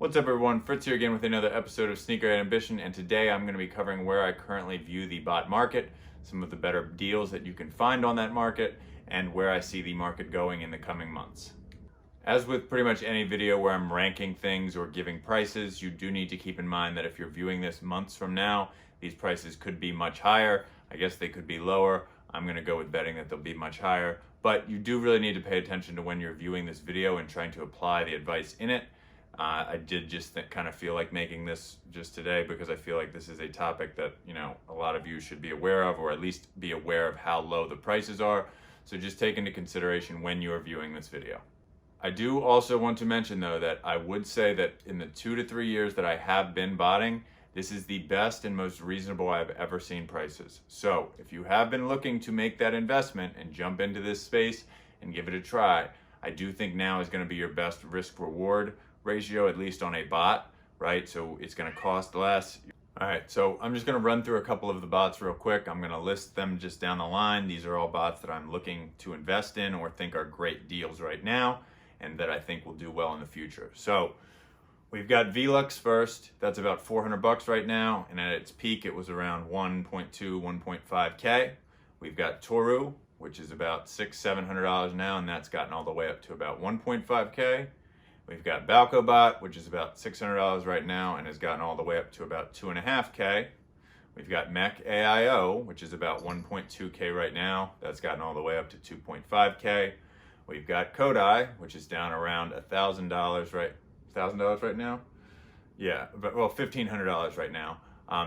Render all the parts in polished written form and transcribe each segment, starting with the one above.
What's up everyone, Fritz here again with another episode of Sneakerhead Ambition, and today I'm going to be covering where I currently view the bot market, some of the better deals that you can find on that market, and where I see the market going in the coming months. As with pretty much any video where I'm ranking things or giving prices, you do need to keep in mind that if you're viewing this months from now, these prices could be much higher. I guess they could be lower. I'm going to go with betting that they'll be much higher, but you do really need to pay attention to when you're viewing this video and trying to apply the advice in it. I did just kind of feel like making this just today because I feel like this is a topic that, a lot of you should be aware of, or at least be aware of how low the prices are. So just take into consideration when you are viewing this video. I do also want to mention though that I would say that in the 2 to 3 years that I have been botting, this is the best and most reasonable I've ever seen prices. So if you have been looking to make that investment and jump into this space and give it a try, I do think now is going to be your best risk reward ratio, at least on a bot, right? So it's going to cost less. All right, so I'm just going to run through a couple of the bots real quick. I'm going to list them just down the line. These are all bots that I'm looking to invest in or think are great deals right now and that I think will do well in the future. So we've got Velux first. That's about 400 bucks right now, and at its peak it was around 1.2, 1.5k. We've got Toru, which is about $600-700 now, and that's gotten all the way up to about 1.5k. We've got BalcoBot, which is about $600 right now and has gotten all the way up to about 2.5k. We've got MECAIO, which is about 1.2k right now. That's gotten all the way up to 2.5k. We've got Kodai, which is down around $1,000 right now. Yeah, well, $1,500 right now.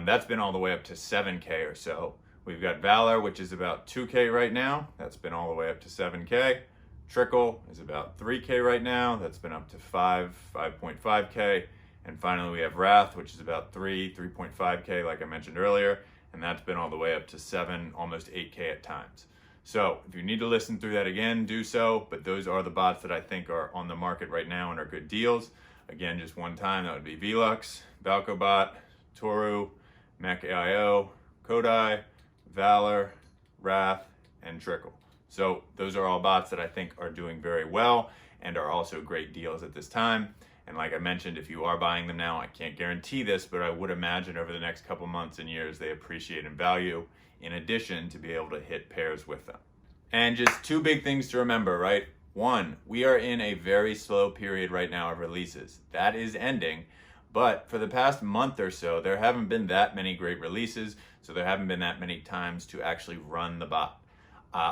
That's been all the way up to 7k or so. We've got Valor, which is about 2k right now. That's been all the way up to 7k. Trickle is about 3k right now. That's been up to 5.5k. And finally we have Wrath, which is about 3.5k like I mentioned earlier, and that's been all the way up to 7, almost 8k at times. So if you need to listen through that again, do so, but those are the bots that I think are on the market right now and are good deals. Again, just one time, that would be Velux, BalcoBot, Toru, MECAIO, Kodai, Valor, Wrath, and Trickle. So those are all bots that I think are doing very well and are also great deals at this time. And like I mentioned, if you are buying them now, I can't guarantee this, but I would imagine over the next couple months and years, they appreciate in value in addition to be able to hit pairs with them. And just two big things to remember, right? One, we are in a very slow period right now of releases. That is ending. But for the past month or so, there haven't been that many great releases. So there haven't been that many times to actually run the bot.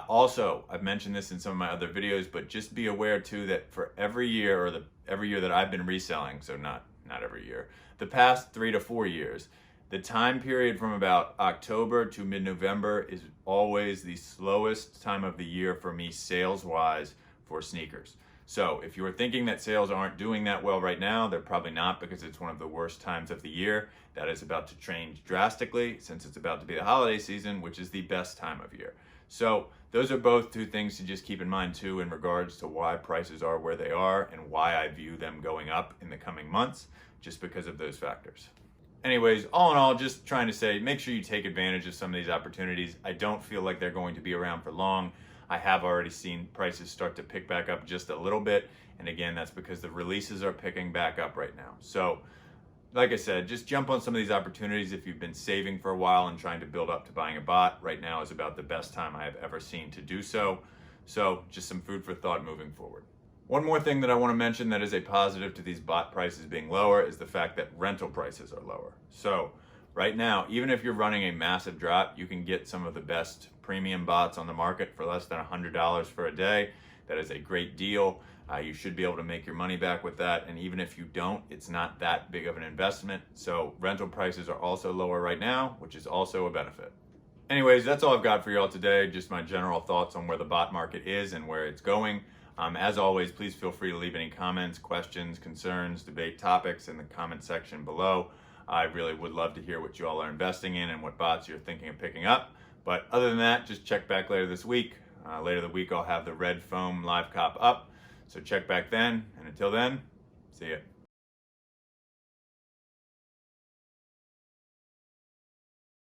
Also, I've mentioned this in some of my other videos, but just be aware too that for every year, or every year that I've been reselling, so not every year, the past 3 to 4 years, the time period from about October to mid-November is always the slowest time of the year for me sales-wise for sneakers. So if you are thinking that sales aren't doing that well right now, they're probably not, because it's one of the worst times of the year. That is about to change drastically since it's about to be the holiday season, which is the best time of year. So those are both two things to just keep in mind too in regards to why prices are where they are and why I view them going up in the coming months, just because of those factors. Anyways, all in all, just trying to say, make sure you take advantage of some of these opportunities. I don't feel like they're going to be around for long. I have already seen prices start to pick back up just a little bit. And again, that's because the releases are picking back up right now. So like I said, just jump on some of these opportunities if you've been saving for a while and trying to build up to buying a bot. Right now is about the best time I have ever seen to do so. So just some food for thought moving forward. One more thing that I want to mention that is a positive to these bot prices being lower is the fact that rental prices are lower. So right now, even if you're running a massive drop, you can get some of the best premium bots on the market for less than $100 for a day. That is a great deal. You should be able to make your money back with that. And even if you don't, it's not that big of an investment. So rental prices are also lower right now, which is also a benefit. Anyways, that's all I've got for y'all today. Just my general thoughts on where the bot market is and where it's going. As always, please feel free to leave any comments, questions, concerns, debate topics in the comment section below. I really would love to hear what you all are investing in and what bots you're thinking of picking up. But other than that, just check back later this week. Later the week, I'll have the Red Foam Live Cop up. So check back then, and until then, see ya.